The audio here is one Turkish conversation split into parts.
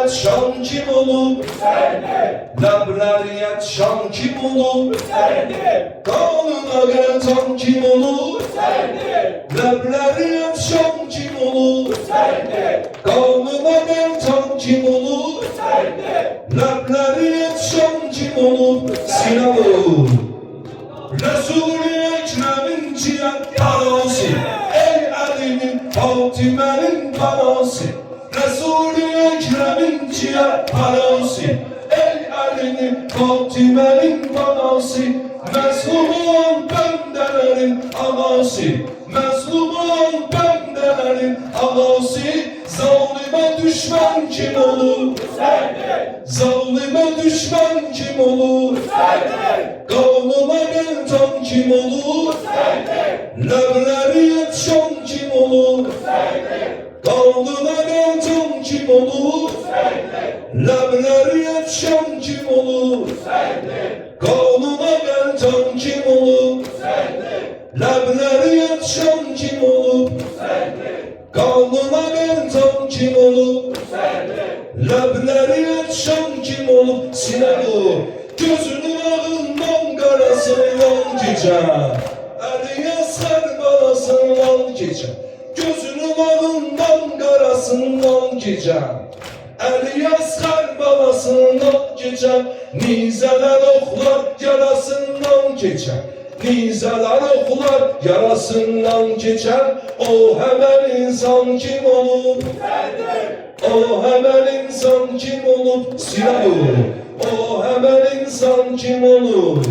yatışan kim olur? Lableri yatışan kim olur? Kanına gelten kim olur? Lableri yatışan kim olur? Kanına gelten kim olur? Lableri yatışan kim olur? Sinan olur. Resul-i Ekrem'in ciğer parası, ey Ali'nin Fatime'nin parası. Resul-i Ekrem'in ciğer parası, ey Ali'nin Fatime'nin parası. Mezlum olan bendelerin ağası, mezlum olan bendelerin ağası. Zalime düşman kim olur? Zalime düşman kim olur? Kanına gelten kim olur? Lableri yatışan kim olur? Kanına gelten kim olur? Lableri yatışan kim olur? Kanına gelten kim olur? Lableri yatışan kim olur? Kanına gelten kim olur? Lableri yatışan kim olur? Sinan olur. Gözünün ağından karasından geçer, Aliye sarbalasından geçer. Gözünün ağından karasından geçer, Aliye sarbalasından geçer. Nizeler oklar yarasından geçer, nizeler oklar yarasından geçer. O hemen insan kim olur? O hemen insan kim olur? Sinan olur. O hemen insan kim olur?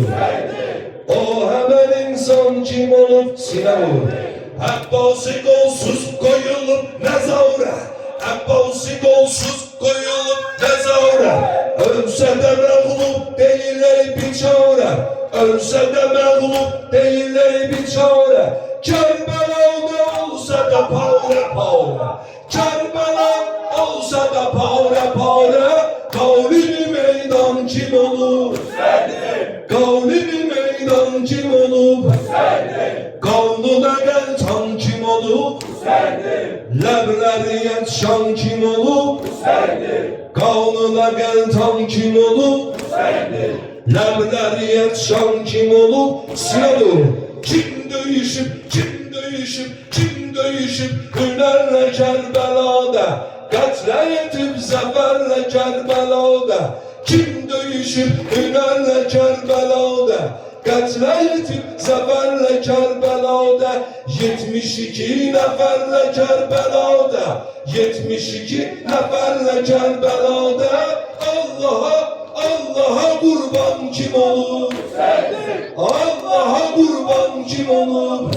O hemen insan kim olur? Sinan olur. Abbasi golsuz koyulup mezara, Abbasi golsuz koyulup mezara. Ölse de mağlup değiller bir çare, ölse de mağlup değiller bir çare. Kerbela'da olsa da pavra pavra, Kerbela olsa da pavra pavra. Kavli meydan kim olur? Kavli meydan kim olur? Kanuna gelten kim olur? Lableri yatışan kim olur? Kanuna gelten kim olur? Lableri yatışan kim olur? Sinan olur. Kim dövüşüp, kim dövüşüp, kim dövüşüp hünerle Kerbela'da, katle yetip zaferle Kerbela'da. Kim dövüşüp hünerle Kerbela'da, katle yetip zaferle Kerbela'da. 72 neferle Kerbela'da, 72 neferle Kerbela'da. Allah'a Allah'a kurban kim olur? Allah'a kurban kim olur?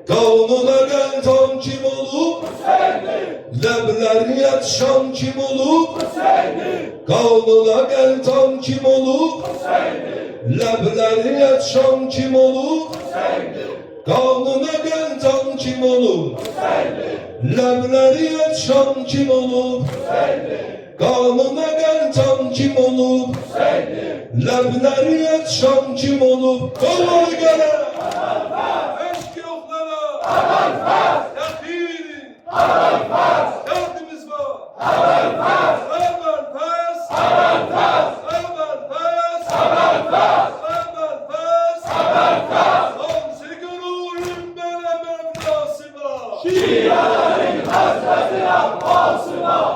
Kanuna gelten kim olur? Lableri yatışan kim olur? Kanuna gelten kim olur? Lableri yatışan kim olur? Kanuna gelten kim olur? Lableri yatışan kim olur? Kanuna gelten kim olur? Lableri yatışan kim olur? Kolları gele! Eşki yoklara! Yakînin! Derdimiz var! Hemen pes! Hemen pes! Hamsi gururun bana mevlası var! Şiaların Hazreti Abbası var!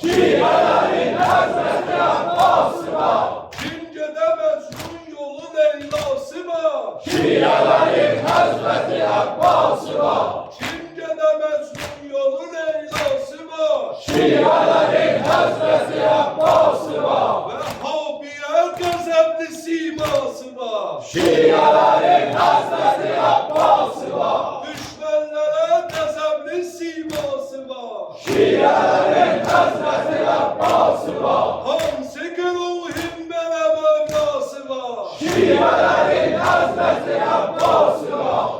Şiaların Hazreti Abbası var! Çince'de Mecnun yolu Leyla'sı var! Şiaların Hazreti Abbası var! Çince'de Mecnun yolu Leyla'sı var! Şiaların Hazreti Abbası var! Vehhabiye gazepli siması var! Şiaların Hazreti Abbası var! Düşmanlara gazepli siması var! Şiaların